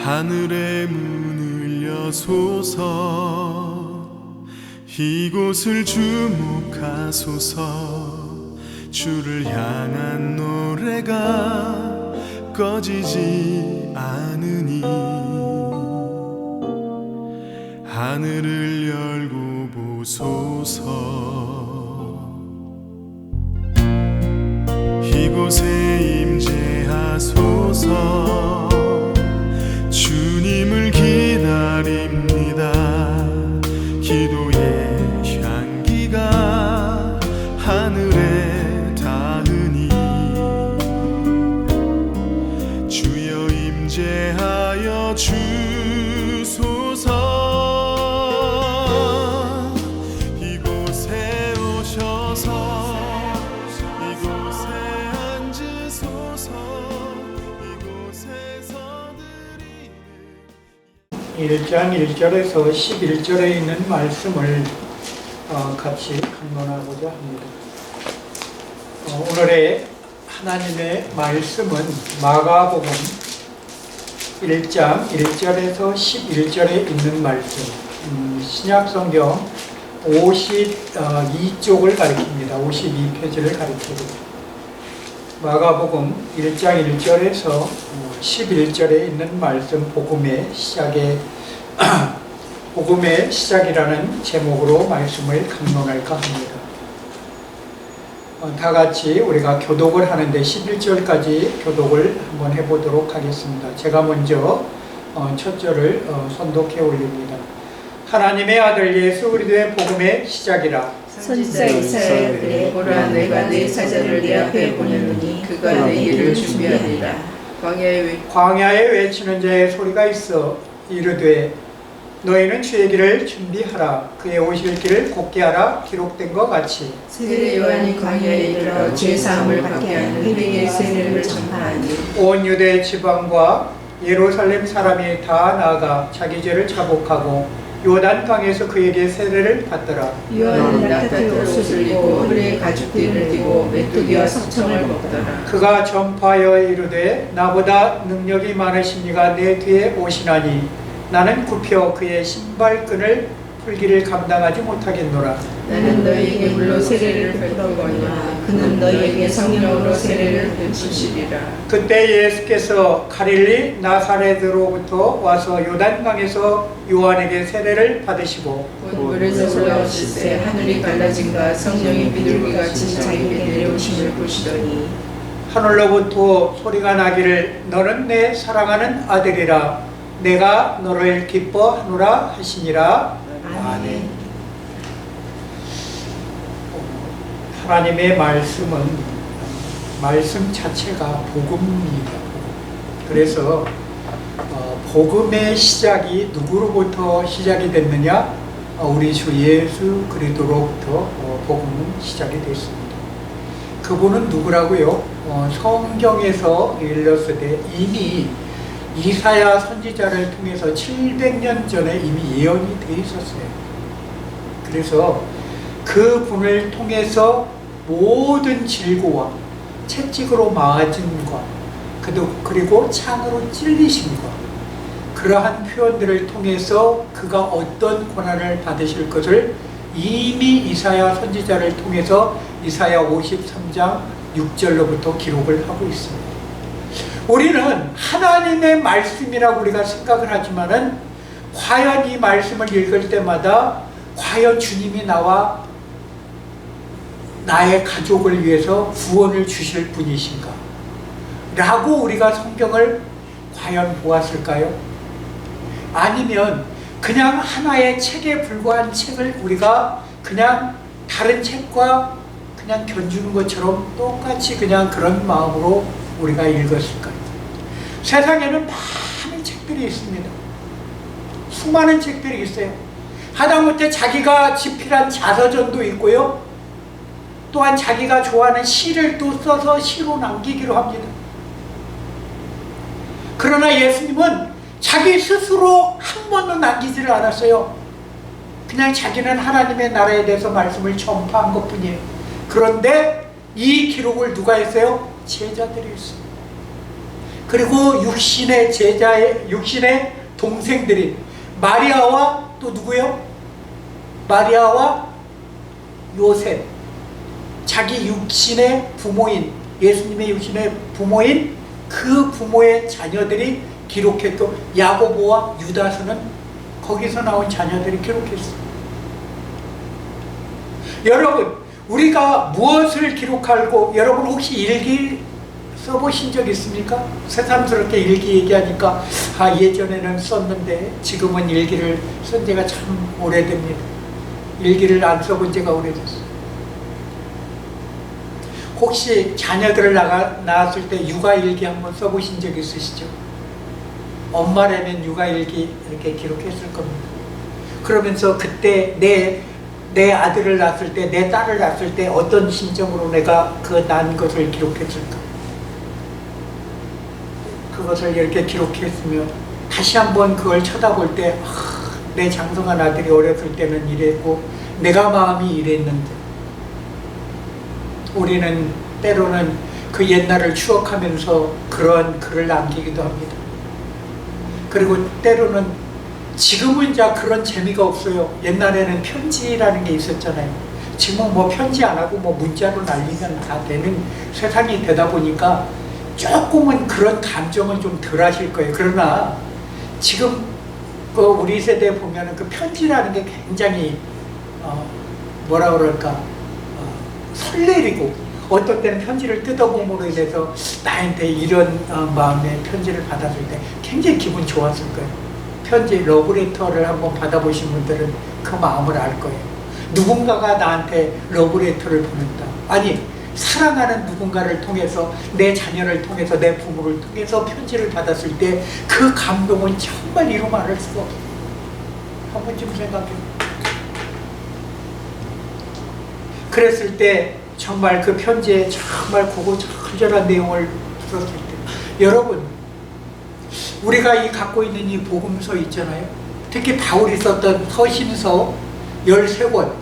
하늘의 문을 여소서 이곳을 주목하소서 주를 향한 노래가 꺼지지 않으니 하늘을 열고 보소서 이곳에 임재하소서 주님을 기다립니다. 기도의 향기가 하늘에 닿으니 주여 임재하여 주소서 이곳에 오셔서 이곳에 앉으소서 이곳에서 1장 1절에서 11절에 있는 말씀을 같이 강론하고자 합니다. 오늘의 하나님의 말씀은 마가복음 1장 1절에서 11절에 있는 말씀, 신약성경 52쪽을 가리킵니다. 52페이지를 가리킵니다. 마가복음 1장 1절에서 11절에 있는 말씀 복음의 시작이라는 제목으로 말씀을 강론할까 합니다. 다 같이 우리가 교독을 하는데 11절까지 교독을 한번 해보도록 하겠습니다. 제가 먼저 첫 절을 선독해 올립니다. 하나님의 아들 예수 그리스도의 복음의 시작이라. 선지자 이사야가 그래 보라 내가 내 사자를 네 앞에 보내노니 그가 내 일을 준비하리라. 광야에 외치는 자의 소리가 있어 이르되 너희는 주의 길을 준비하라. 그의 오실 길을 곧게 하라. 기록된 것 같이 세례 요한이 광야에 이르러 죄 사함을 받게 하는 회개의 세례를 전파하니 온 유대 지방과 예루살렘 사람이 다 나아가 자기 죄를 자복하고 요단강에서 그에게 세례를 받더라. 요한은 낙타의 옷을 입고 뿔에 가죽띠를 띠고 메뚜기와 석청을 먹더라. 그가 전파하여 이르되 나보다 능력이 많으신 이가 내 뒤에 오시나니 나는 굽혀 그의 신발끈을 풀기를 감당하지 못하겠노라. 나는 너희에게 물로 세례를 베푸거니와 그는 너희에게 성령으로 세례를 베푸시리라. 그때 예수께서 갈릴리 나사렛으로부터 와서 요단강에서 요한에게 세례를 받으시고 곧 물에서 올라오실 때 하늘이 갈라짐과 성령이 비둘기같이 자기에게 내려오심을 보시더니 하늘로부터 소리가 나기를 너는 내 사랑하는 아들이라 내가 너를 기뻐하노라 하시니라. 아멘. 하나님의 말씀은 말씀 자체가 복음입니다. 그래서 복음의 시작이 누구로부터 시작이 됐느냐? 우리 주 예수 그리스도로부터 복음은 시작이 됐습니다. 그분은 누구라고요? 성경에서 읽었을 때 이미 이사야 선지자를 통해서 700년 전에 이미 예언이 되어 있었어요. 그래서 그 분을 통해서 모든 질고와 채찍으로 맞음과 그리고 창으로 찔리심과 그러한 표현들을 통해서 그가 어떤 고난을 받으실 것을 이미 이사야 선지자를 통해서 이사야 53장 6절로부터 기록을 하고 있습니다. 우리는 하나님의 말씀이라고 우리가 생각을 하지만은 과연 이 말씀을 읽을 때마다 과연 주님이 나와 나의 가족을 위해서 구원을 주실 분이신가? 라고 우리가 성경을 과연 보았을까요? 아니면 그냥 하나의 책에 불과한 책을 우리가 그냥 다른 책과 그냥 견주는 것처럼 똑같이 그냥 그런 마음으로 우리가 읽었을까요? 세상에는 많은 책들이 있습니다. 수많은 책들이 있어요. 하다못해 자기가 집필한 자서전도 있고요. 또한 자기가 좋아하는 시를 또 써서 시로 남기기로 합니다. 그러나 예수님은 자기 스스로 한 번도 남기지를 않았어요. 그냥 자기는 하나님의 나라에 대해서 말씀을 전파한 것뿐이에요. 그런데 이 기록을 누가 했어요? 제자들이 했어요. 그리고 육신의 제자의 육신의 동생들인 마리아와 또 누구요? 마리아와 요셉, 자기 육신의 부모인, 예수님의 육신의 부모인 그 부모의 자녀들이 기록했고, 야고보와 유다서는 거기서 나온 자녀들이 기록했어요. 여러분, 우리가 무엇을 기록하고, 여러분 혹시 일기 써보신 적 있습니까? 새삼스럽게 일기 얘기하니까 예전에는 썼는데 지금은 일기를 쓴 지가 참 오래됩니다. 일기를 안 써본 지가 오래됐어요. 혹시 자녀들을 낳았을 때 육아일기 한번 써보신 적 있으시죠? 엄마라면 육아일기 이렇게 기록했을 겁니다. 그러면서 그때 내 아들을 낳았을 때, 내 딸을 낳았을 때 어떤 심정으로 내가 그 낳은 것을 기록했을까? 그것을 이렇게 기록했으면 다시 한번 그걸 쳐다볼 때 내 장성한 아들이 어렸을 때는 이랬고 내가 마음이 이랬는데, 우리는 때로는 그 옛날을 추억하면서 그런 글을 남기기도 합니다. 그리고 때로는 지금은 이제 그런 재미가 없어요. 옛날에는 편지라는 게 있었잖아요. 지금은 뭐 편지 안 하고 뭐 문자로 날리면 다 되는 세상이 되다 보니까 조금은 그런 감정은 좀 덜 하실 거예요. 그러나 지금 그 우리 세대에 보면은 그 편지라는 게 굉장히 뭐라 그럴까 설레이고, 어떤 때는 편지를 뜯어봄으로 인해서 나한테 이런 마음의 편지를 받았을 때 굉장히 기분 좋았을 거예요. 편지 러브레터를 한번 받아보신 분들은 그 마음을 알 거예요. 누군가가 나한테 러브레터를 보냈다. 아니, 사랑하는 누군가를 통해서, 내 자녀를 통해서, 내 부모를 통해서 편지를 받았을 때 그 감동은 정말 이루 말할 수가 없어요. 한 번쯤 생각해요. 그랬을 때 정말 그 편지에 정말 고고절절한 내용을 들었을 때, 여러분, 우리가 갖고 있는 이 복음서 있잖아요. 특히 바울이 썼던 서신서 13권,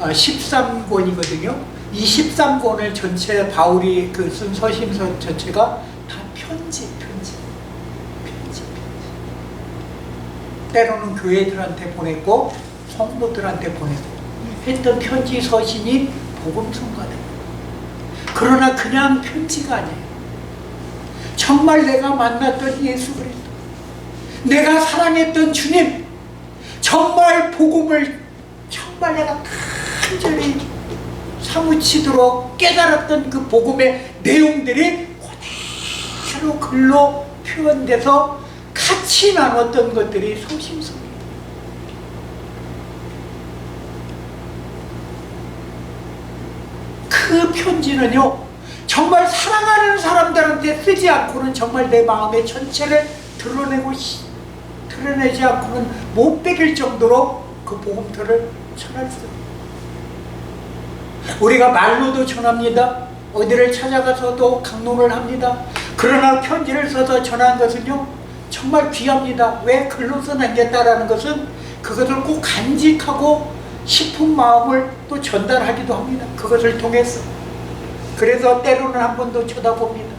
13권이거든요. 이 13권을 전체 바울이 쓴 서신서 전체가 다 편지. 때로는 교회들한테 보냈고 성도들한테 보내고 했던 편지 서신이 복음서가 됩니다. 그러나 그냥 편지가 아니에요. 정말 내가 만났던 예수 그리스도, 내가 사랑했던 주님, 정말 복음을 정말 내가 간절히 사무치도록 깨달았던 그 복음의 내용들이 그대로 글로 표현돼서 같이 나눴던 것들이 소심성이에요. 그 편지는요, 정말 사랑하는 사람들한테 쓰지 않고는 정말 내 마음의 전체를 드러내지 않고는 못 베길 정도로 그 복음서를 전할 수 있어요. 우리가 말로도 전합니다. 어디를 찾아가서도 강론을 합니다. 그러나 편지를 써서 전한 것은요, 정말 귀합니다. 왜 글로써 남겼다라는 것은 그것을 꼭 간직하고 싶은 마음을 또 전달하기도 합니다. 그것을 통해서. 그래서 때로는 한 번 더 쳐다봅니다.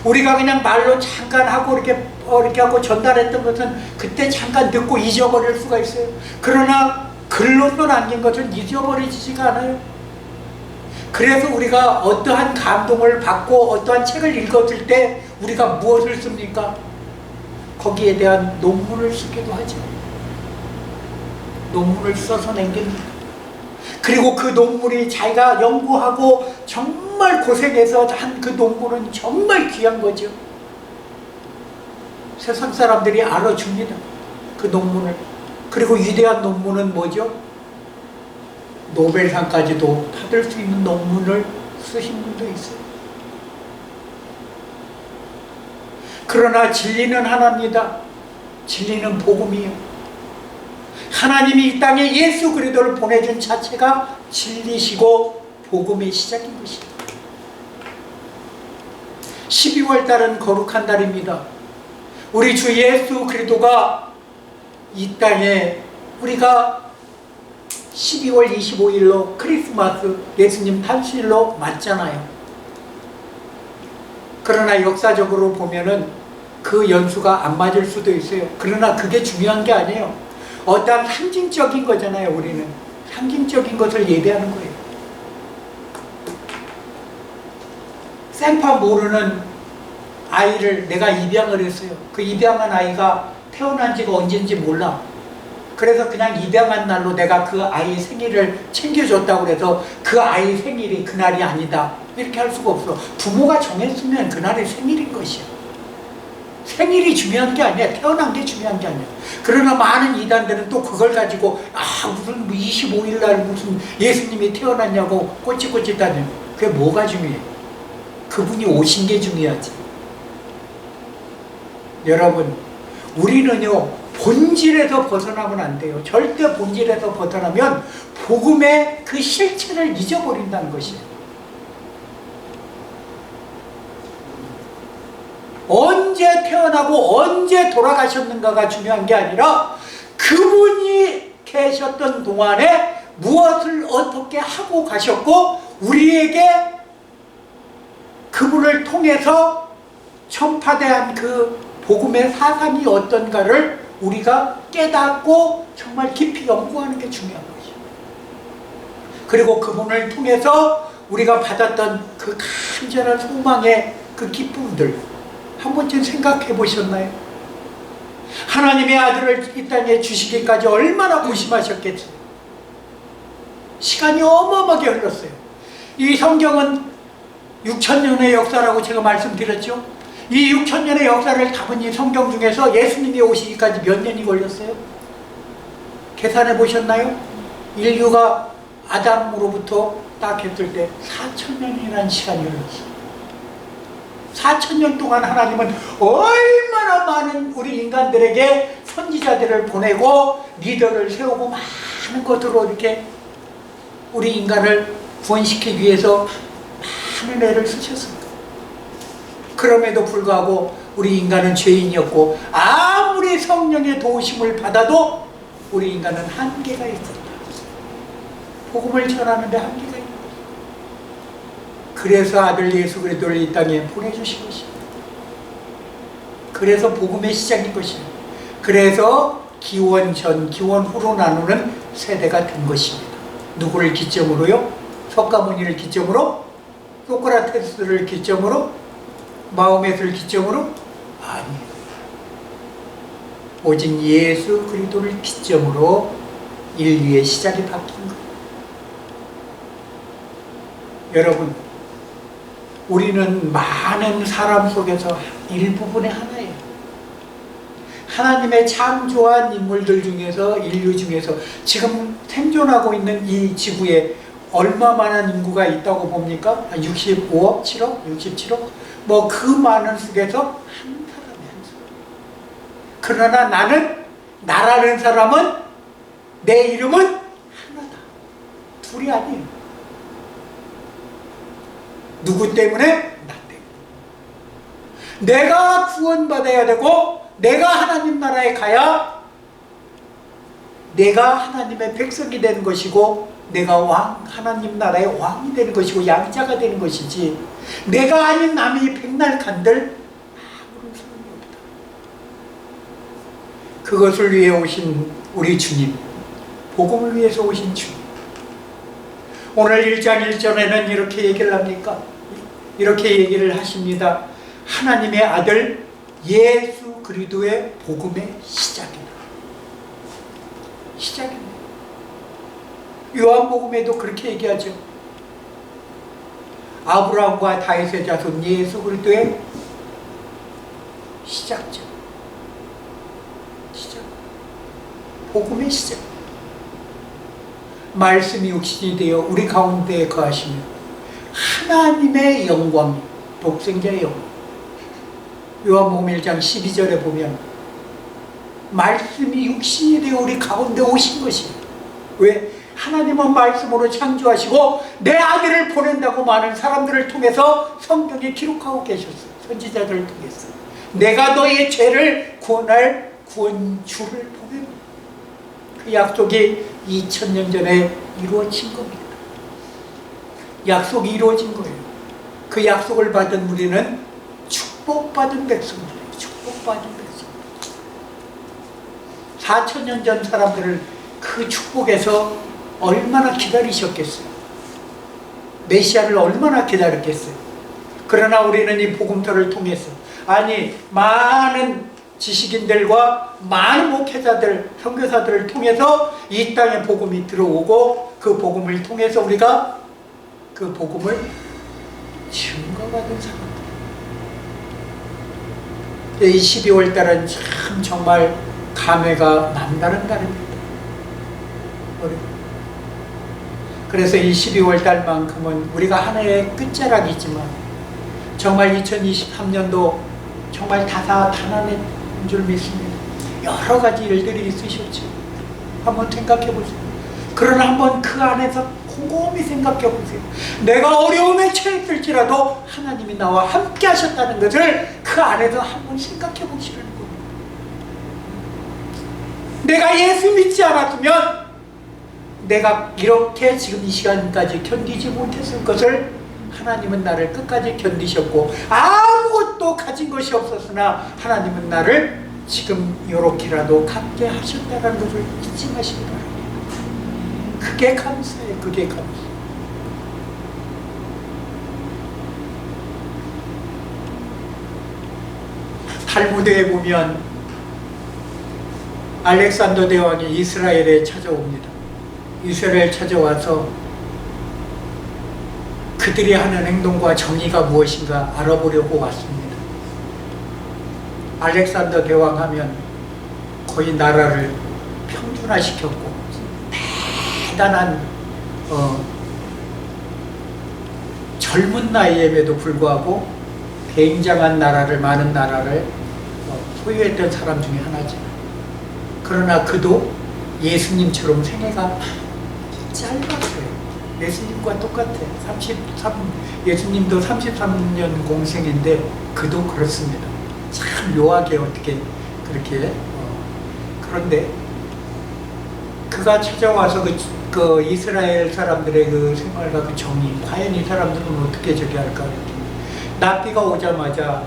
우리가 그냥 말로 잠깐 하고 이렇게 하고 전달했던 것은 그때 잠깐 듣고 잊어버릴 수가 있어요. 그러나 글로써 남긴 것은 잊어버리지가 않아요. 그래서 우리가 어떠한 감동을 받고 어떠한 책을 읽었을 때 우리가 무엇을 씁니까? 거기에 대한 논문을 쓰기도 하죠. 논문을 써서 남깁니다. 그리고 그 논문이 자기가 연구하고 정말 고생해서 한 그 논문은 정말 귀한 거죠. 세상 사람들이 알아줍니다. 그 논문을. 그리고 위대한 논문은 뭐죠? 노벨상까지도 받을 수 있는 논문을 쓰신 분도 있어요. 그러나 진리는 하나입니다. 진리는 복음이에요. 하나님이 이 땅에 예수 그리스도를 보내준 자체가 진리시고 복음의 시작인 것입니다. 12월 달은 거룩한 달입니다. 우리 주 예수 그리스도가 이 땅에, 우리가 12월 25일로 크리스마스 예수님 탄신일로 맞잖아요. 그러나 역사적으로 보면은 그 연수가 안 맞을 수도 있어요. 그러나 그게 중요한 게 아니에요. 어떠한 상징적인 거잖아요. 우리는 상징적인 것을 예배하는 거예요. 생파 모르는 아이를 내가 입양을 했어요. 그 입양한 아이가 태어난 지가 언젠지 몰라. 그래서 그냥 입양한 날로 내가 그 아이 생일을 챙겨줬다고 해서 그 아이 생일이 그날이 아니다, 이렇게 할 수가 없어. 부모가 정했으면 그날이 생일인 것이야. 생일이 중요한 게 아니야. 태어난 게 중요한 게 아니야. 그러나 많은 이단들은 또 그걸 가지고 무슨 25일 날 무슨 예수님이 태어났냐고 꼬치꼬치 따져. 그게 뭐가 중요해? 그분이 오신 게 중요하지. 여러분, 우리는요 본질에서 벗어나면 안 돼요. 절대 본질에서 벗어나면 복음의 그 실체를 잊어버린다는 것이에요. 언제 태어나고 언제 돌아가셨는가가 중요한 게 아니라 그분이 계셨던 동안에 무엇을 어떻게 하고 가셨고 우리에게 그분을 통해서 전파대한 그 복음의 사상이 어떤가를 우리가 깨닫고 정말 깊이 연구하는 게 중요한 것이에요. 그리고 그분을 통해서 우리가 받았던 그 간절한 소망의 그 기쁨들 한 번쯤 생각해 보셨나요? 하나님의 아들을 이 땅에 주시기까지 얼마나 고심하셨겠어요. 시간이 어마어마하게 흘렀어요. 이 성경은 6,000년의 역사라고 제가 말씀드렸죠. 이 6,000년의 역사를 담은 이 성경 중에서 예수님이 오시기까지 몇 년이 걸렸어요? 계산해 보셨나요? 인류가 아담으로부터 딱 했을 때 4,000년이라는 시간이 흘렀어요. 4,000년 동안 하나님은 얼마나 많은 우리 인간들에게 선지자들을 보내고 리더를 세우고 많은 것으로 이렇게 우리 인간을 구원시키기 위해서 많은 애를 쓰셨습니다. 그럼에도 불구하고 우리 인간은 죄인이었고 아무리 성령의 도우심을 받아도 우리 인간은 한계가 있었다. 복음을 전하는데 한계가 있다. 그래서 아들 예수 그리스도를 이 땅에 보내주신 것입니다. 그래서 복음의 시작인 것입니다. 그래서 기원 전, 기원 후로 나누는 세대가 된 것입니다. 누구를 기점으로요? 석가모니를 기점으로? 소크라테스를 기점으로? 마호메트를 기점으로? 아니에요. 오직 예수 그리스도를 기점으로 인류의 시작이 바뀐 거예요. 여러분, 우리는 많은 사람 속에서 일부분의 하나예요. 하나님의 창조한 인물들 중에서, 인류 중에서 지금 생존하고 있는 이 지구에 얼마만한 인구가 있다고 봅니까? 65억? 7억? 67억? 뭐 그 많은 속에서 한 사람이 한 사람. 그러나 나라는 사람은, 내 이름은 하나다. 둘이 아니에요. 누구 때문에? 나 때문에. 내가 구원받아야 되고 내가 하나님 나라에 가야 내가 하나님의 백성이 되는 것이고 내가 하나님 나라의 왕이 되는 것이고 양자가 되는 것이지, 내가 아닌 남이 백날 간들 아무런 소용이 없다. 그것을 위해 오신 우리 주님, 복음을 위해서 오신 주님. 오늘 1장 1절에는 이렇게 얘기를 합니까? 이렇게 얘기를 하십니다. 하나님의 아들 예수 그리스도의 복음의 시작이다. 시작입니다. 요한복음에도 그렇게 얘기하죠. 아브라함과 다윗의 자손 예수 그리스도의 시작점. 시작. 복음의 시작. 말씀이 육신이 되어 우리 가운데에 거하시며 하나님의 영광, 독생자의 영광. 요한복음 1장 12절에 보면 말씀이 육신이 되어 우리 가운데 오신 것이에요. 왜? 하나님은 말씀으로 창조하시고 내 아들을 보낸다고 많은 사람들을 통해서 성경에 기록하고 계셨어요. 선지자들을 통해서 내가 너희의 죄를 구원할 구원주를 보내는, 그 약속이 2000년 전에 이루어진 겁니다. 약속이 이루어진 거예요. 그 약속을 받은 우리는 축복받은 백성들, 축복받은 백성. 4,000년 전 사람들을 그 축복에서 얼마나 기다리셨겠어요. 메시아를 얼마나 기다렸겠어요. 그러나 우리는 이 복음서를 통해서, 아니 많은 지식인들과 많은 목회자들, 선교사들을 통해서 이 땅에 복음이 들어오고, 그 복음을 통해서 우리가 그 복음을 증거받은 사람들. 이 12월 달은 참 정말 감회가 남다른 달입니다. 그래서 이 12월 달만큼은 우리가 하나의 끝자락이지만 정말 2023년도 정말 다사다난한 줄 믿습니다. 여러 가지 일들이 있으셨죠. 한번 생각해 보세요. 그러나 한번 그 안에서 곰곰이 생각해 보세요. 내가 어려움에 처했을지라도 하나님이 나와 함께 하셨다는 것을 그 안에서 한번 생각해 보시라는 겁니다. 내가 예수 믿지 않았으면 내가 이렇게 지금 이 시간까지 견디지 못했을 것을 하나님은 나를 끝까지 견디셨고, 아무것도 가진 것이 없었으나 하나님은 나를 지금 이렇게라도 갖게 하셨다는 것을 잊지 마시기 바랍니다. 그게 감사해요. 그게 감사. 탈무드에 보면 알렉산더 대왕이 이스라엘에 찾아옵니다. 이스라엘 찾아와서 그들이 하는 행동과 정의가 무엇인가 알아보려고 왔습니다. 알렉산더 대왕 하면 거의 나라를 평준화시켰고 대단한 젊은 나이임에도 불구하고 굉장한 나라를, 많은 나라를 소유했던 사람 중에 하나죠. 그러나 그도 예수님처럼 생애가 짧았어요. 예수님과 똑같아요. 예수님도 33년 공생인데 그도 그렇습니다. 참 묘하게 어떻게 그렇게 그런데 그가 찾아와서 그 이스라엘 사람들의 그 생활과 그 정의, 과연 이 사람들은 어떻게 저기 할까 그랬더니, 납비가 오자마자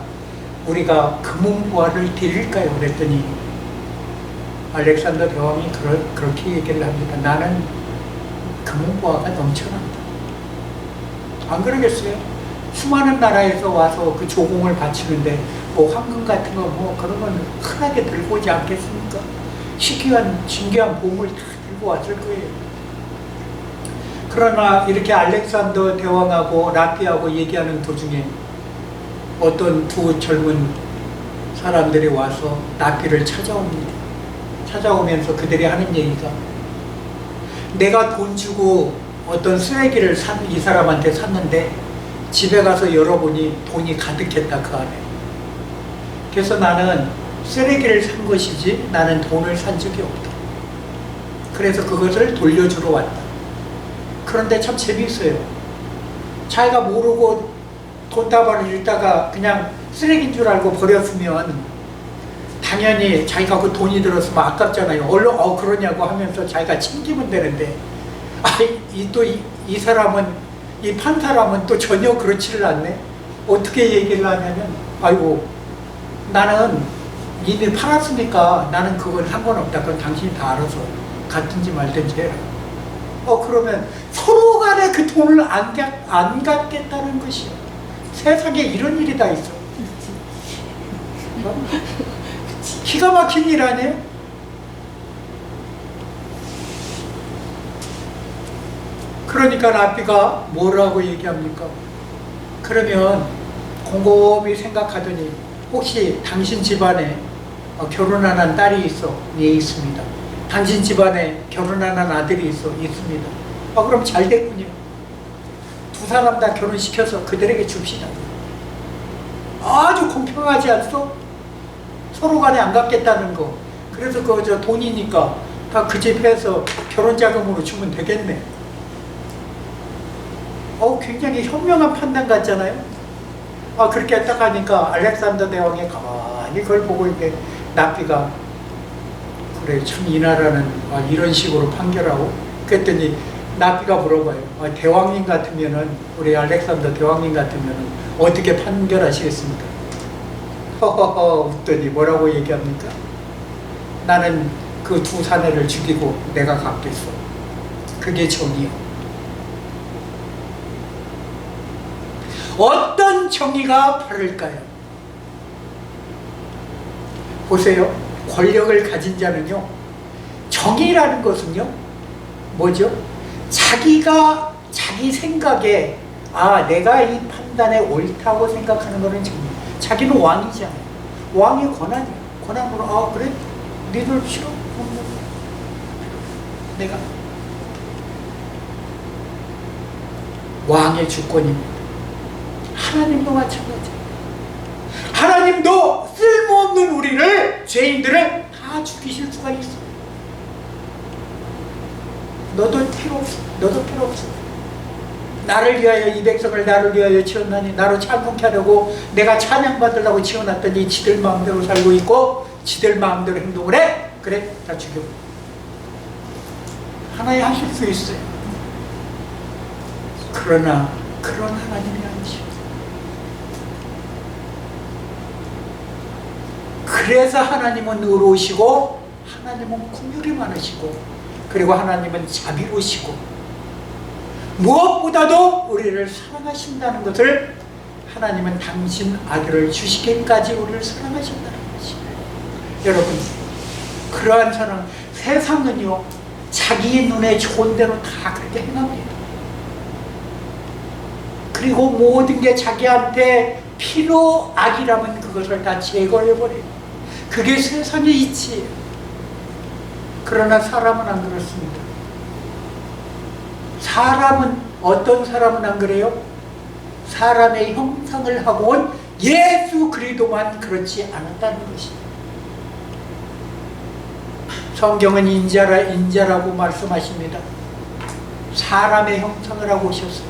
우리가 금은보화를 드릴까요? 그랬더니 알렉산더 대왕이 그렇게 얘기를 합니다. 나는 금은보화가 넘쳐난다. 안 그러겠어요? 수많은 나라에서 와서 그 조공을 바치는데 뭐 황금 같은 거 뭐 그런 건 흔하게 들고 오지 않겠습니까? 신기한 보물 다 들고 왔을 거예요. 그러나 이렇게 알렉산더 대왕하고 랍비하고 얘기하는 도중에 어떤 두 젊은 사람들이 와서 랍비를 찾아옵니다. 찾아오면서 그들이 하는 얘기가, 내가 돈 주고 어떤 쓰레기를 이 사람한테 샀는데 집에 가서 열어보니 돈이 가득했다, 그 안에. 그래서 나는 쓰레기를 산 것이지 나는 돈을 산 적이 없다. 그래서 그것을 돌려주러 왔다. 그런데 참 재밌어요. 자기가 모르고 돈다발을 읽다가 그냥 쓰레기인 줄 알고 버렸으면 당연히 자기가 그 돈이 들었으면 아깝잖아요. 얼른 그러냐고 하면서 자기가 챙기면 되는데, 이 사람은, 이 판 사람은 또 전혀 그렇지를 않네. 어떻게 얘기를 하냐면, 아이고 나는 니네 팔았으니까 나는 그건 상관없다. 그건 당신이 다 알아서 갖든지 말든지 해라. 그러면 서로 간에 그 돈을 안 갖겠다는 것이요. 세상에 이런 일이 다 있어. 기가 막힌 일 아니에요? 그러니까 랍비가 뭐라고 얘기합니까? 그러면 곰곰이 생각하더니, 혹시 당신 집안에 결혼한 딸이 있어? 예, 있습니다. 당신 집안에 결혼한 아들이 있어? 있습니다. 그럼 잘 됐군요. 두 사람 다 결혼시켜서 그들에게 줍시다. 아주 공평하지 않소? 서로 간에 안 갖겠다는 거. 그래서 저 돈이니까 다 그 집에서 결혼자금으로 주면 되겠네. 굉장히 현명한 판단 같잖아요. 그렇게 딱 하니까 알렉산더 대왕이 가만히 그걸 보고 이렇게 납비가, 그래 참 이 나라는 이런 식으로 판결하고. 그랬더니 납비가 물어봐요. 대왕님 같으면은, 우리 알렉산더 대왕님 같으면은 어떻게 판결하시겠습니까? 허허허 웃더니 뭐라고 얘기합니까? 나는 그 두 사내를 죽이고 내가 갚겠어. 그게 정의요. 어떤 정의가 바를까요? 보세요. 권력을 가진 자는요, 정의라는 것은요, 뭐죠? 자기가 자기 생각에 내가 이 판단에 옳다고 생각하는 것은 정의. 자기는 왕이잖아요. 왕의 권한이에요. 권한으로 그래? 니들 싫어? 내가 왕의 주권입니다. 하나님도 마찬가지예요. 하나님도 쓸모없는 우리를, 죄인들을 다 죽이실 수가 있어. 너도 필요 없어. 너도 필요 없어. 나를 위하여 이 백성을 나를 위하여 지었나니 나로 찬송케 하려고 내가 찬양받으려고 지어놨더니 지들 마음대로 살고 있고 지들 마음대로 행동을 해. 그래, 다 죽여. 하나님 하실 수 있어요. 그러나 그런 하나님이 아니시오. 그래서 하나님은 의로우시고 하나님은 긍휼이 많으시고 그리고 하나님은 자비로우시고 무엇보다도 우리를 사랑하신다는 것을, 하나님은 당신 아들을 주시기까지 우리를 사랑하신다는 것입니다. 여러분, 그러한 사랑, 세상은요 자기 눈에 좋은 대로 다 그렇게 행합니다. 그리고 모든 게 자기한테 필요 악이라면 그것을 다 제거해버려요. 그게 세상의 이치예요. 그러나 사람은 안 그렇습니다. 사람은, 어떤 사람은 안 그래요? 사람의 형상을 하고 온 예수 그리스도만 그렇지 않았다는 것입니다. 성경은 인자라고 말씀하십니다. 사람의 형상을 하고 오셨어요.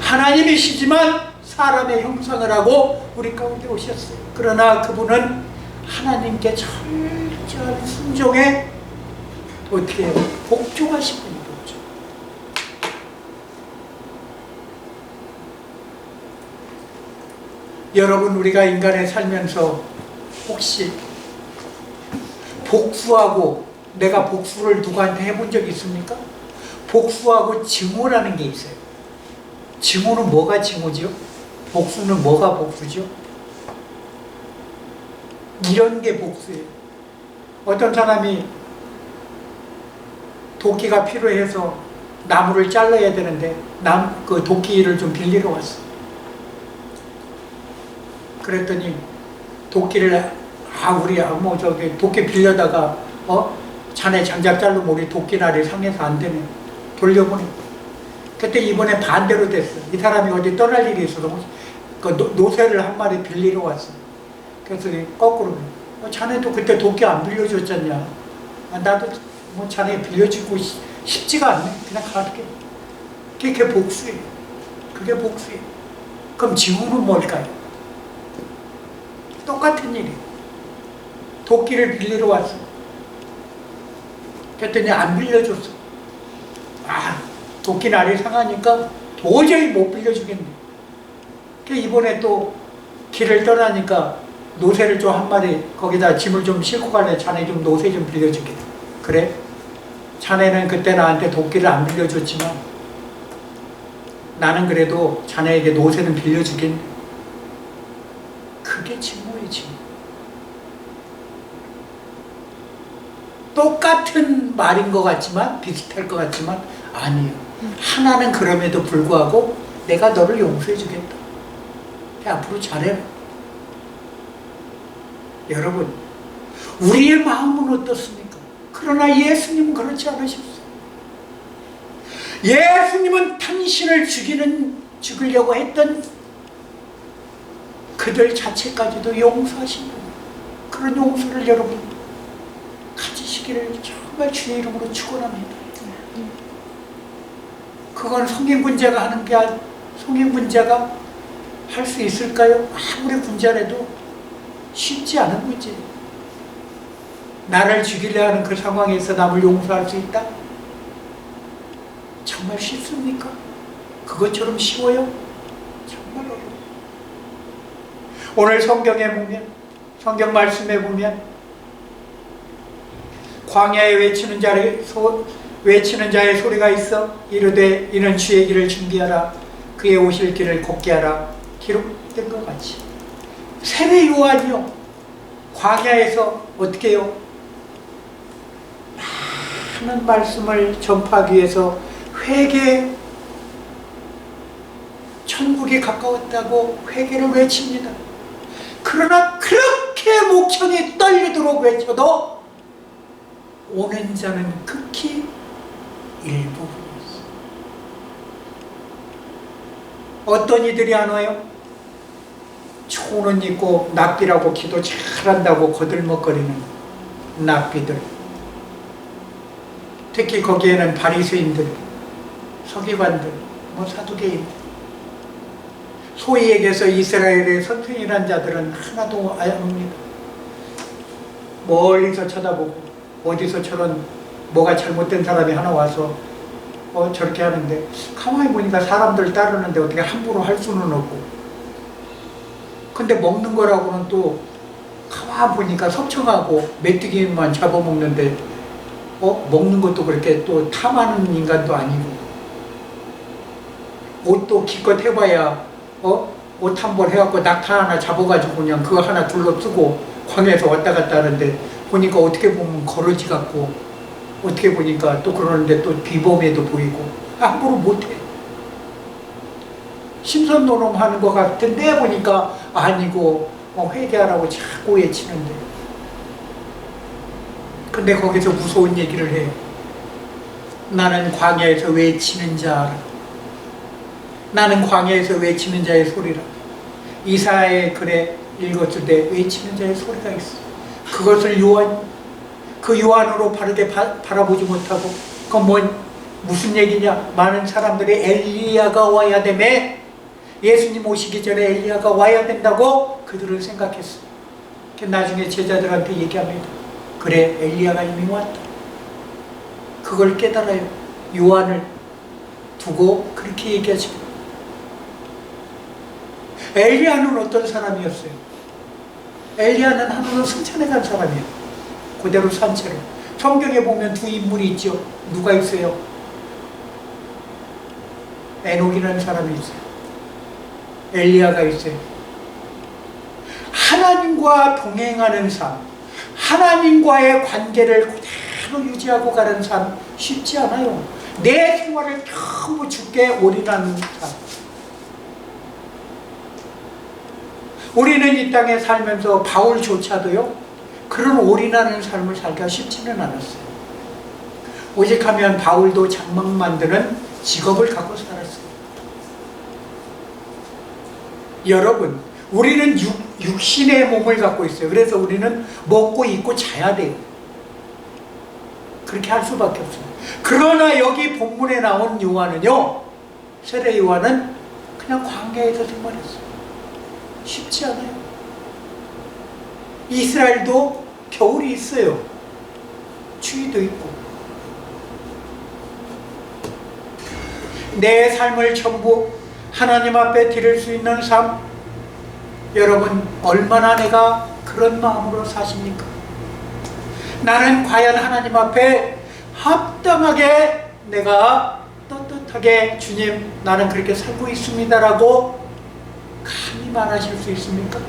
하나님이시지만 사람의 형상을 하고 우리 가운데 오셨어요. 그러나 그분은 하나님께 철저한 순종에 어떻게 해요? 복종하신 분이죠. 여러분, 우리가 인간에 살면서 혹시 복수하고, 내가 복수를 누구한테 해본 적이 있습니까? 복수하고 증오라는 게 있어요. 증오는 뭐가 증오죠? 복수는 뭐가 복수죠? 이런 게 복수예요. 어떤 사람이 도끼가 필요해서 나무를 잘라야 되는데 그 도끼를 좀 빌리러 왔어. 그랬더니 도끼를 저기 도끼 빌려다가 자네 장작 자르면 우리 도끼날이 상해서 안 되네. 돌려보내. 그때 이번에 반대로 됐어. 이 사람이 어디 떠날 일이 있어서 그 노새를 한 마리 빌리러 왔어. 그래서 거꾸로 자네도 그때 도끼 안 빌려줬잖냐. 나도 뭐 자네 빌려주고 싶지가 않네. 그냥 갈게. 그게 복수예요. 그게 복수예요. 그럼 증오는 뭘까요? 똑같은 일이에요. 도끼를 빌리러 왔어. 그랬더니 안 빌려줬어. 도끼 날이 상하니까 도저히 못 빌려주겠네. 이번에 또 길을 떠나니까 노새를 좀 한 마리 거기다 짐을 좀 싣고 갈래. 자네 좀 노새 좀 빌려주게. 그래? 자네는 그때 나한테 도끼를 안 빌려줬지만 나는 그래도 자네에게 노새는 빌려주겠네. 그게 증오예요, 증오. 똑같은 말인 것 같지만, 비슷할 것 같지만 아니에요. 하나는 그럼에도 불구하고 내가 너를 용서해 주겠다. 앞으로 잘해라. 여러분, 우리의 마음은 어떻습니까? 그러나 예수님은 그렇지 않으셨어요. 예수님은 당신을 죽이려고 했던 그들 자체까지도 용서하신 분이에요. 그런 용서를 여러분 가지시기를 정말 주의 이름으로 축원합니다. 그건 성인 군자가 하는 게 아니라 성인 군자가 할 수 있을까요? 아무리 군자라도 쉽지 않은 문제예요. 나를 죽이려 하는 그 상황에서 남을 용서할 수 있다? 정말 쉽습니까? 그것처럼 쉬워요? 정말 어려워요. 오늘 성경에 보면 성경 말씀에 보면 광야에 외치는 자의 소리가 있어 이르되 이는 주의 길을 준비하라 그의 오실 길을 곱게 하라 기록된 것 같이 세례 요한이요 광야에서 어떻게 해요? 많은 말씀을 전파하기 위해서 회개 천국이 가까웠다고 회개를 외칩니다. 그러나 그렇게 목청이 떨리도록 외쳐도 오는 자는 극히 일부분이었어요. 어떤 이들이 안 와요? 초는 있고 납비라고 기도 잘한다고 거들먹거리는 납비들, 특히 거기에는 바리새인들, 서기관들, 사두개인, 소위 얘기해서 이스라엘의 선생이란 자들은 하나도 안 옵니다. 멀리서 쳐다보고 어디서 저런 뭐가 잘못된 사람이 하나 와서 저렇게 하는데 가만히 보니까 사람들 따르는데 어떻게 함부로 할 수는 없고, 근데 먹는 거라고는 또 가만히 보니까 섭청하고 메뚜기만 잡아먹는데 먹는 것도 그렇게 또 탐하는 인간도 아니고, 옷도 기껏 해봐야 옷 한 번 해갖고 낙타 하나 잡아가지고 그냥 그거 하나 둘러 쓰고 광야에서 왔다 갔다 하는데 보니까 어떻게 보면 거러지 같고 어떻게 보니까 또 그러는데 또 비범해도 보이고 함부로 못해. 심선노름 하는 것 같은데 보니까 아니고 회개하라고 자꾸 외치는데, 근데 거기서 무서운 얘기를 해요. 나는 광야에서 외치는 자라. 나는 광야에서 외치는 자의 소리라. 이사야의 글에 읽었을 때 외치는 자의 소리가 있어. 그것을 그 요한으로 바르게 바라보지 못하고, 그건 무슨 얘기냐? 많은 사람들이 엘리야가 와야 되매, 예수님 오시기 전에 엘리야가 와야 된다고 그들은 생각했어. 나중에 제자들한테 얘기합니다. 그래, 엘리야가 이미 왔다. 그걸 깨달아요. 요한을 두고 그렇게 얘기하죠. 엘리야는 어떤 사람이었어요? 엘리야는 하늘로 승천해 간 사람이에요. 그대로 산채로. 성경에 보면 두 인물이 있죠. 누가 있어요? 에녹이라는 사람이 있어요. 엘리야가 있어요. 하나님과 동행하는 삶, 하나님과의 관계를 그대로 유지하고 가는 삶 쉽지 않아요. 내 생활을 전부 주께 올인하는 삶. 우리는 이 땅에 살면서 바울조차도요, 그런 올인하는 삶을 살기가 쉽지는 않았어요. 오직하면 바울도 장막 만드는 직업을 갖고 살았어요. 여러분, 우리는 육신의 몸을 갖고 있어요. 그래서 우리는 먹고 입고 자야 돼요. 그렇게 할 수밖에 없어요. 그러나 여기 본문에 나온 요한은요, 세례 요한은 그냥 광야에서 생활했어요. 쉽지 않아요. 이스라엘도 겨울이 있어요. 추위도 있고. 내 삶을 전부 하나님 앞에 드릴 수 있는 삶, 여러분 얼마나 내가 그런 마음으로 사십니까? 나는 과연 하나님 앞에 합당하게 내가 떳떳하게 주님 나는 그렇게 살고 있습니다라고 감히 말하실 수 있습니까?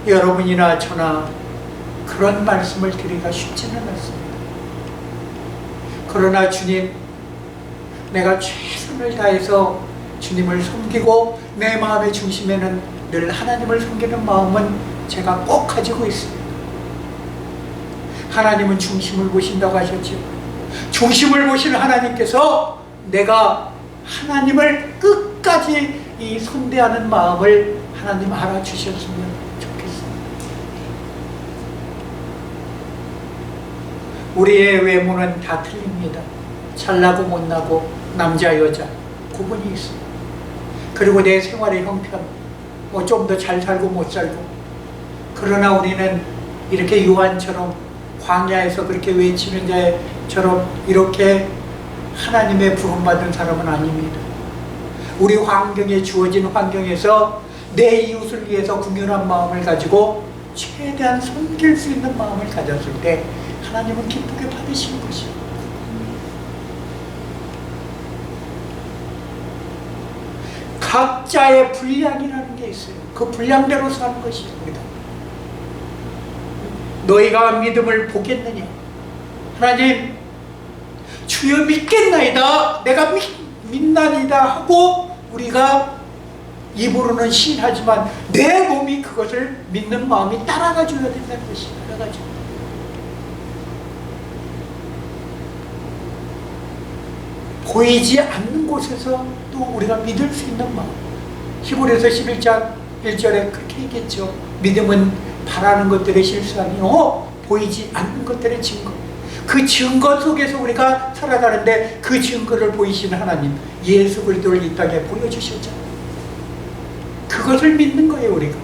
여러분이나 저나 그런 말씀을 드리기가 쉽지는 않습니다. 그러나 주님, 내가 최선을 다해서 주님을 섬기고 내 마음의 중심에는 늘 하나님을 섬기는 마음은 제가 꼭 가지고 있습니다. 하나님은 중심을 보신다고 하셨죠. 중심을 보시는 하나님께서 내가 하나님을 끝까지 이 선대하는 마음을 하나님 알아주셨으면 좋겠습니다. 우리의 외모는 다 틀립니다. 잘나고 못나고 남자 여자 구분이 있습니다. 그리고 내 생활의 형편 좀 더 잘 살고 못 살고, 그러나 우리는 이렇게 요한처럼 광야에서 그렇게 외치는 자처럼 이렇게 하나님의 부름받은 사람은 아닙니다. 우리 환경에 주어진 환경에서 내 이웃을 위해서 궁연한 마음을 가지고 최대한 섬길 수 있는 마음을 가졌을 때 하나님은 기쁘게 받으시는 것이요. 각자의 분량이라는 게 있어요. 그 분량대로 사는 것이 우리가. 너희가 믿음을 보겠느냐? 하나님, 주여 믿겠나이다. 내가 믿나이다 하고 우리가 입으로는 시인하지만 내 몸이 그것을 믿는 마음이 따라가 줘야 된다는 것이 따라가죠. 보이지 않는 곳에서 또 우리가 믿을 수 있는 마음. 히브리서 11장 1절에 그렇게 얘기했죠. 믿음은 바라는 것들의 실상이요 보이지 않는 것들의 증거. 그 증거 속에서 우리가 살아가는데 그 증거를 보이시는 하나님 예수 그리스도를 이 땅에 보여주셨잖아요. 그것을 믿는 거예요 우리가.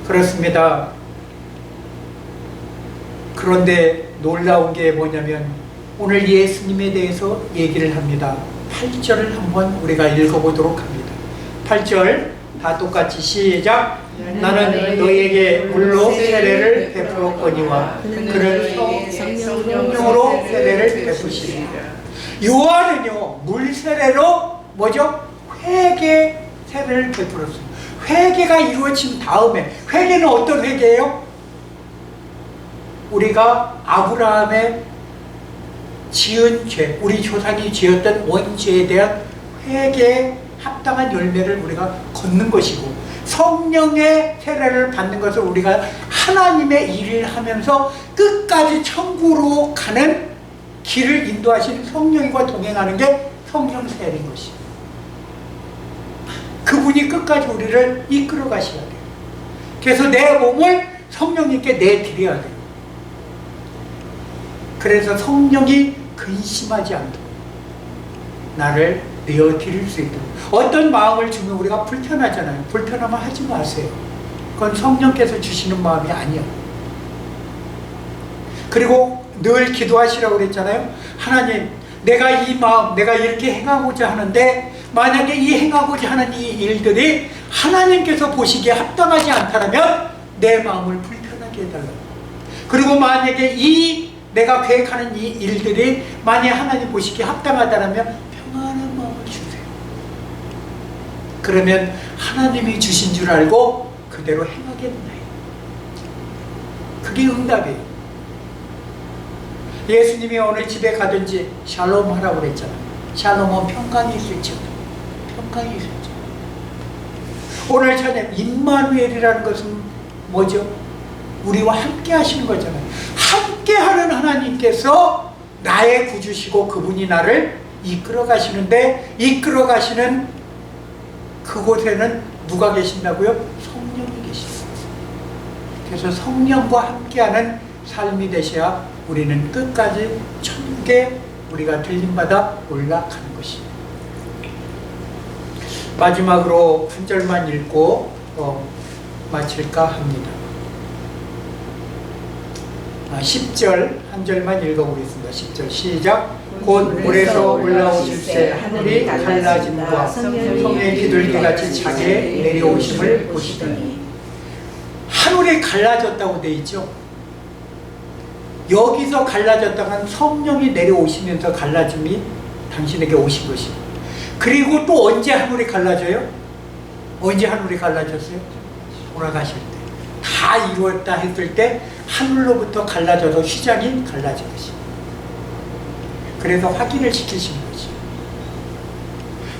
그렇습니다. 그런데 놀라운 게 뭐냐면 오늘 예수님에 대해서 얘기를 합니다. 8절을 한번 우리가 읽어보도록 합니다. 8절 다 똑같이 시작. 나는 너희에게 물로 세례를 베풀었거니와 그는 성령으로 세례를 베푸시리라. 요한은요 물 세례로 뭐죠? 회개 세례를 베풀었어요. 회개가 이루어진 다음에, 회개는 어떤 회개예요? 우리가 아브라함의 지은 죄, 우리 조상이 지었던 원죄에 대한 회개에 합당한 열매를 우리가 걷는 것이고, 성령의 세례를 받는 것을 우리가 하나님의 일을 하면서 끝까지 천국으로 가는 길을 인도하시는 성령과 동행하는 게 성령 세례인 것이에요. 그분이 끝까지 우리를 이끌어 가셔야 돼요. 그래서 내 몸을 성령님께 내드려야 돼요. 그래서 성령이 근심하지 않도록 나를 내어드릴 수 있도록. 어떤 마음을 주면 우리가 불편하잖아요. 불편하면 하지 마세요. 그건 성령께서 주시는 마음이 아니에요. 그리고 늘 기도하시라고 그랬잖아요. 하나님, 내가 이 마음, 내가 이렇게 행하고자 하는데 만약에 이 행하고자 하는 이 일들이 하나님께서 보시기에 합당하지 않다면 내 마음을 불편하게 해달라고. 그리고 만약에 내가 계획하는 이 일들이 만약에 하나님 보시기에 합당하다면 평안한 마음을 주세요. 그러면 하나님이 주신 줄 알고 그대로 행하겠나요? 그게 응답이에요. 예수님이 어느 집에 가든지 샬롬 하라고 그랬잖아요. 샬롬은 평강이 있을지어다. 평강이 있을지어다. 오늘 저녁 임마누엘이라는 것은 뭐죠? 우리와 함께 하시는 거잖아요. 함께 하는 하나님께서 나의 구주시고 그분이 나를 이끌어 가시는데, 이끌어 가시는 그곳에는 누가 계신다고요? 성령이 계십니다. 그래서 성령과 함께하는 삶이 되셔야 우리는 끝까지 천국에 우리가 들림받아 올라가는 것입니다. 마지막으로 한 절만 읽고 마칠까 합니다. 10절 한 절만 읽어보겠습니다. 10절 시작. 곧 물에서 올라오실새 하늘이 갈라짐과 성의 비둘기같이 자기에 내려오심을 보시더니. 하늘이 갈라졌다고 되어 있죠. 여기서 갈라졌다간 성령이 내려오시면서 갈라짐이 당신에게 오신 것입니다. 그리고 또 언제 하늘이 갈라져요? 언제 하늘이 갈라졌어요? 돌아가실 때. 다 이루었다 했을 때 하늘로부터 갈라져서 휘장이 갈라진 것입니다. 그래서 확인을 시키시는 거죠.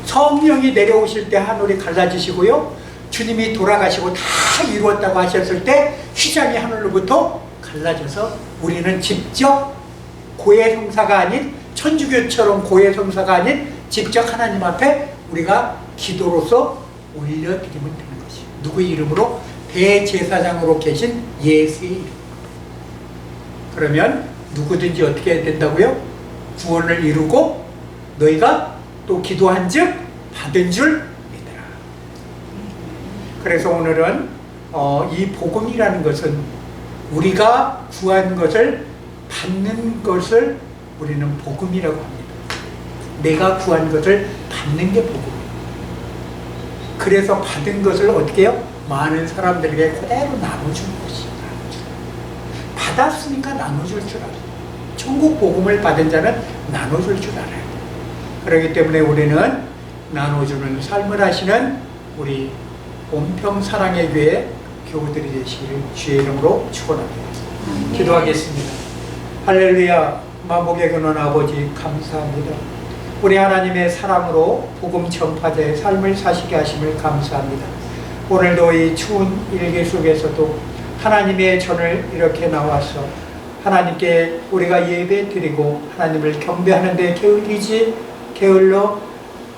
성령이 내려오실 때 하늘이 갈라지시고요, 주님이 돌아가시고 다 이루었다고 하셨을 때 휘장이 하늘로부터 갈라져서 우리는 직접 고해성사가 아닌, 천주교처럼 고해성사가 아닌 직접 하나님 앞에 우리가 기도로서 올려드리면 되는 것이에요. 누구의 이름으로? 대제사장으로 계신 예수의 이름. 그러면 누구든지 어떻게 해야 된다고요? 구원을 이루고 너희가 또 기도한 즉 받은 줄 믿으라. 그래서 오늘은 이 복음이라는 것은 우리가 구한 것을 받는 것을 우리는 복음이라고 합니다. 내가 구한 것을 받는 게 복음이에요. 그래서 받은 것을 어떻게 해요? 많은 사람들에게 그대로 나눠주는 것이 받았으니까 나눠줄 줄 알아요. 천국 복음을 받은 자는 나눠줄 줄 알아요. 그렇기 때문에 우리는 나눠주는 삶을 하시는 우리 온평 사랑의 교회 교우들이 되시기를 주의 이름으로 축원합니다. 기도하겠습니다. 할렐루야. 만복의 근원 아버지 감사합니다. 우리 하나님의 사랑으로 복음 전파자의 삶을 사시게 하심을 감사합니다. 오늘도 이 추운 일기 속에서도 하나님의 전을 이렇게 나와서 하나님께 우리가 예배 드리고 하나님을 경배하는 데 게을러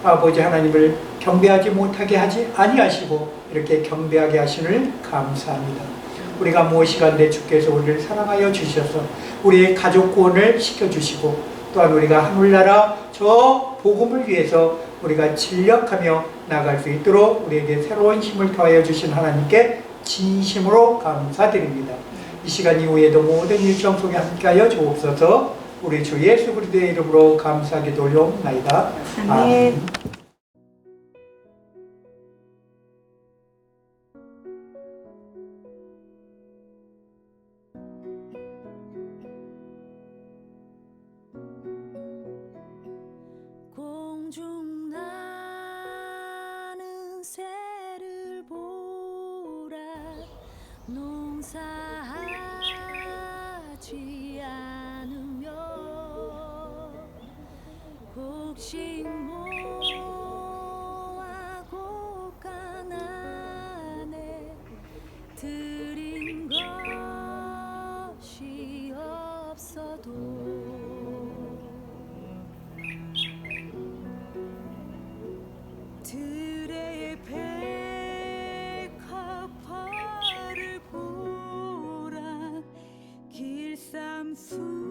아버지 하나님을 경배하지 못하게 하지 아니하시고 이렇게 경배하게 하시는 감사합니다. 우리가 무엇이간데 주께서 우리를 사랑하여 주셔서 우리의 가족 구원을 시켜주시고 또한 우리가 하늘나라 저 복음을 위해서 우리가 진력하며 나갈 수 있도록 우리에게 새로운 힘을 더하여 주신 하나님께 진심으로 감사드립니다. 이 시간 이후에도 모든 일정 속에 함께하여 주옵소서. 우리 주 예수 그리스도의 이름으로 감사하게 돌려옵나이다. 아멘. 공중 나는 새를 보라 농사하지 않으며 곡식 모아 곡간 안에 들인 것이 없어도 들의 백합화를 보라 길쌈 수